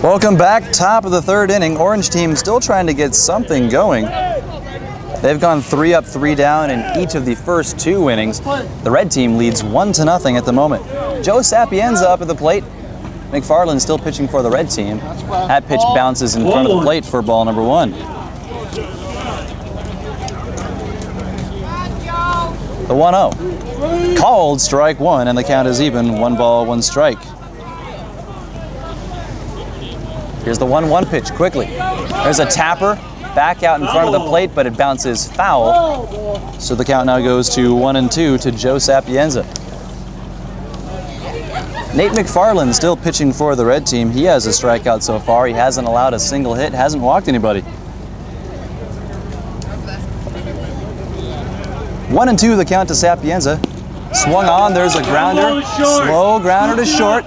Welcome back, top of the third inning. Orange team still trying to get something going. They've gone 3 up, 3 down in each of the first 2 innings. The red team leads 1-0 at the moment. Joe Sapienza up at the plate. McFarland still pitching for the red team. That pitch bounces in front of the plate for ball number 1. The 1-0. Called strike 1, and the count is even. 1 ball, 1 strike. Here's the 1-1 pitch quickly. There's a tapper back out in front of the plate, but it bounces foul. So the count now goes to 1-2 to Joe Sapienza. Nate McFarland still pitching for the red team. He has a strikeout so far. He hasn't allowed a single hit, hasn't walked anybody. 1-2 the count to Sapienza. Swung on, there's a grounder. Slow grounder to short.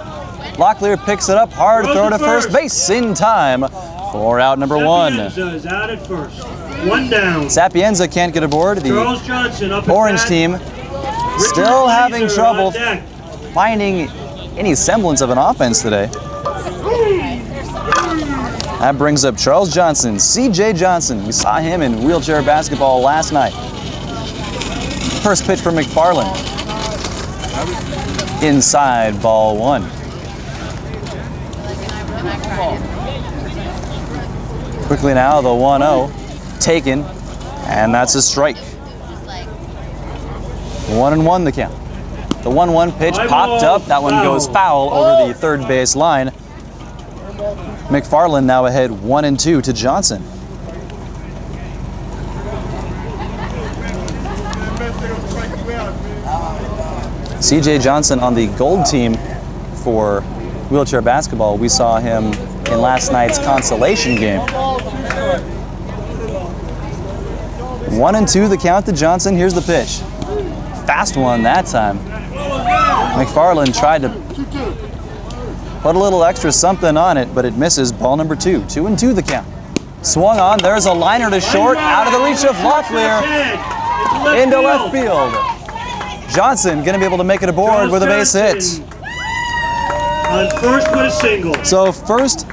Locklear picks it up, hard throw to first base in time for out number 1. Sapienza is out at first. 1 down. Sapienza can't get aboard. The orange team still having trouble finding any semblance of an offense today. That brings up Charles Johnson, C.J. Johnson. We saw him in wheelchair basketball last night. First pitch for McFarland. Inside, ball 1. Quickly now, the 1-0 taken, and that's a strike. 1-1 the count. The 1-1 pitch popped up. That one goes foul over the third base line. McFarland now ahead 1-2 to Johnson. C.J. Johnson on the gold team for wheelchair basketball. We saw him in last night's consolation game. 1-2 the count to Johnson. Here's the pitch. Fast one that time. McFarland tried to put a little extra something on it, but it misses. Ball number 2. 2-2 the count. Swung on. There's a liner to short. Out of the reach of Locklear. Into left field. Johnson going to be able to make it aboard with a base hit. On first with a single. So first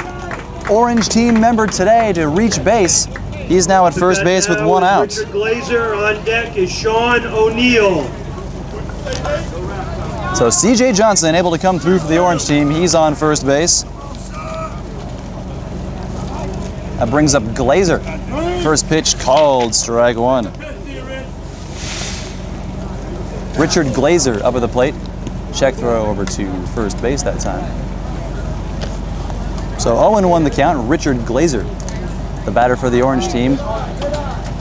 orange team member today to reach base. He's now at first base with 1 out. Richard Glazer. On deck is Sean O'Neill. So C.J. Johnson able to come through for the orange team. He's on first base. That brings up Glazer. First pitch called strike 1. Richard Glazer up at the plate. Check throw over to first base that time. So 0-1 the count. Richard Glazer, the batter for the orange team.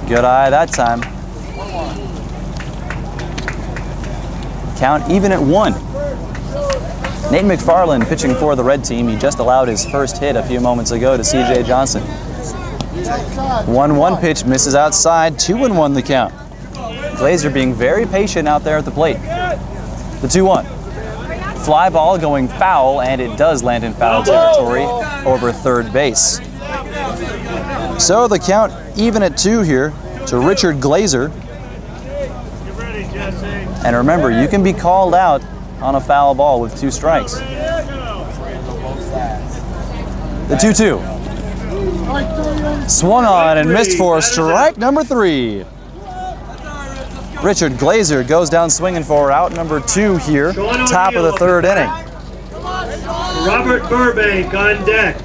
Good eye that time. Count even at 1. Nate McFarland pitching for the red team. He just allowed his first hit a few moments ago to C.J. Johnson. 1-1 pitch misses outside. 2-1 the count. Glazer being very patient out there at the plate. The 2-1. Fly ball going foul, and it does land in foul territory over third base. So the count even at 2 here to Richard Glazer. And remember, you can be called out on a foul ball with 2 strikes. The 2-2. Swung on and missed for strike number 3. Richard Glazer goes down swinging for out number 2 here, top of the third inning. Robert Burbank on deck.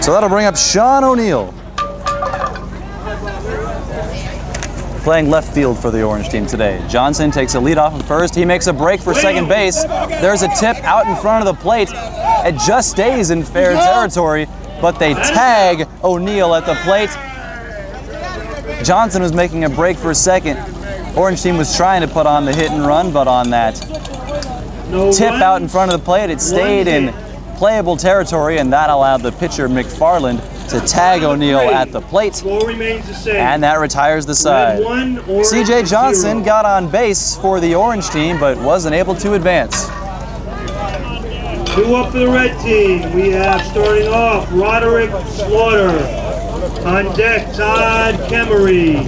So that'll bring up Sean O'Neill. Playing left field for the orange team today. Johnson takes a lead off of first. He makes a break for second base. There's a tip out in front of the plate. It just stays in fair territory, but they tag O'Neill at the plate. Johnson was making a break for second. Orange team was trying to put on the hit and run, but on that tip out in front of the plate, it stayed in playable territory, and that allowed the pitcher McFarland to tag O'Neill at the plate. And that retires the side. C.J. Johnson got on base for the orange team, but wasn't able to advance. 2 up for the red team. We have starting off Roderick Slaughter. On deck, Todd Kemery.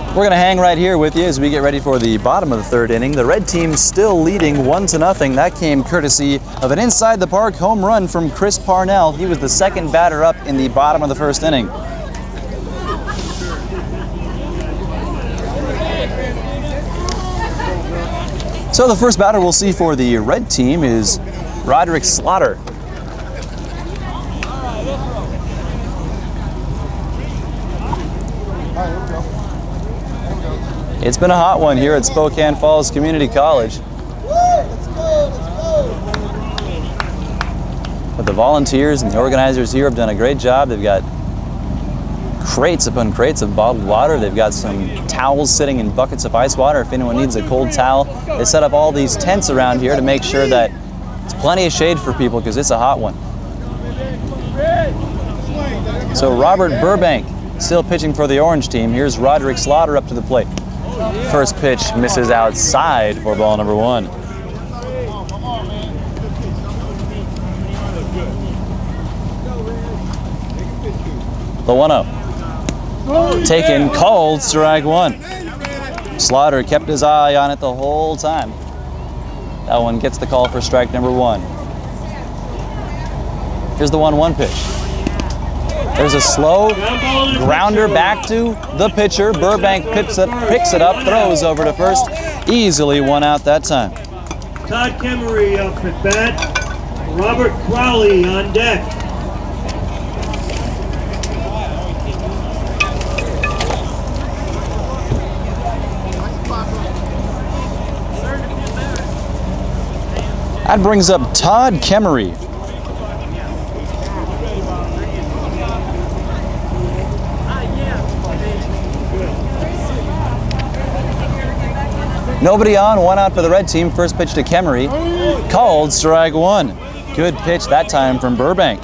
We're going to hang right here with you as we get ready for the bottom of the third inning. The red team still leading 1-0. That came courtesy of an inside the park home run from Chris Parnell. He was the second batter up in the bottom of the first inning. So the first batter we'll see for the red team is Roderick Slaughter. It's been a hot one here at Spokane Falls Community College. But the volunteers and the organizers here have done a great job. They've got crates upon crates of bottled water. They've got some towels sitting in buckets of ice water if anyone needs a cold towel. They set up all these tents around here to make sure that there's plenty of shade for people because it's a hot one. So Robert Burbank still pitching for the orange team. Here's Roderick Slaughter up to the plate. First pitch misses outside for ball number 1. The 1-0. Taken, called, strike 1. Slaughter kept his eye on it the whole time. That one gets the call for strike number 1. Here's the 1-1 pitch. There's a slow grounder back to the pitcher. Burbank picks it up, throws over to first. Easily one out that time. Todd Kemery up at bat. Robert Crowley on deck. That brings up Todd Kemery. Nobody on, 1 out for the red team. First pitch to Kemery. Called, strike 1. Good pitch that time from Burbank.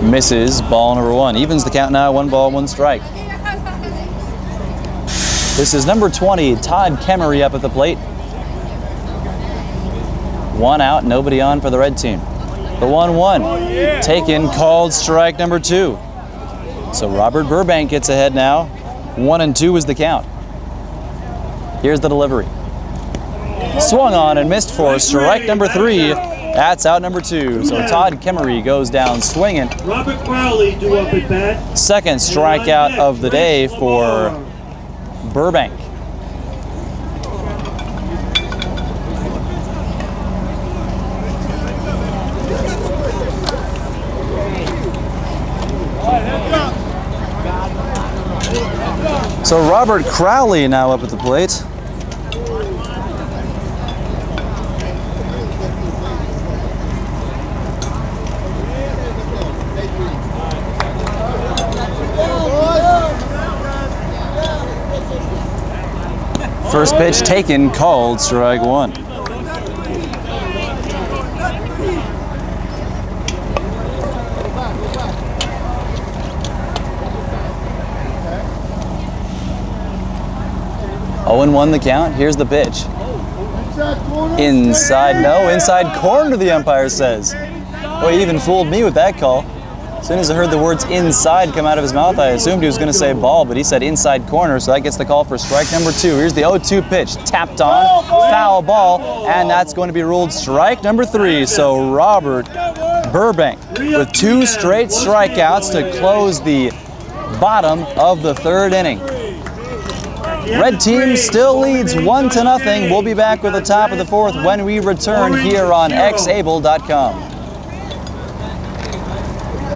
Misses, ball number 1. Evens the count now, 1 ball, 1 strike. This is number 20, Todd Kemery up at the plate. 1 out, nobody on for the red team. The 1-1, taken, called, strike number 2. So Robert Burbank gets ahead now. 1-2 is the count. Here's the delivery. Swung on and missed for strike number 3. That's out number 2. So Todd Kemery goes down swinging. Robert Crowley due up at bat. Second strikeout of the day for Burbank. So Robert Crowley now up at the plate. First pitch taken, called, strike 1. Oh, and 1 the count. Here's the pitch. Inside, no, inside corner, the umpire says. Boy, he even fooled me with that call. As soon as I heard the words inside come out of his mouth, I assumed he was going to say ball, but he said inside corner, so that gets the call for strike number 2. Here's the 0-2 pitch, tapped on, foul ball, and that's going to be ruled strike number 3. So Robert Burbank with 2 straight strikeouts to close the bottom of the third inning. Red team still leads 1-0. We'll be back with the top of the fourth when we return here on xable.com.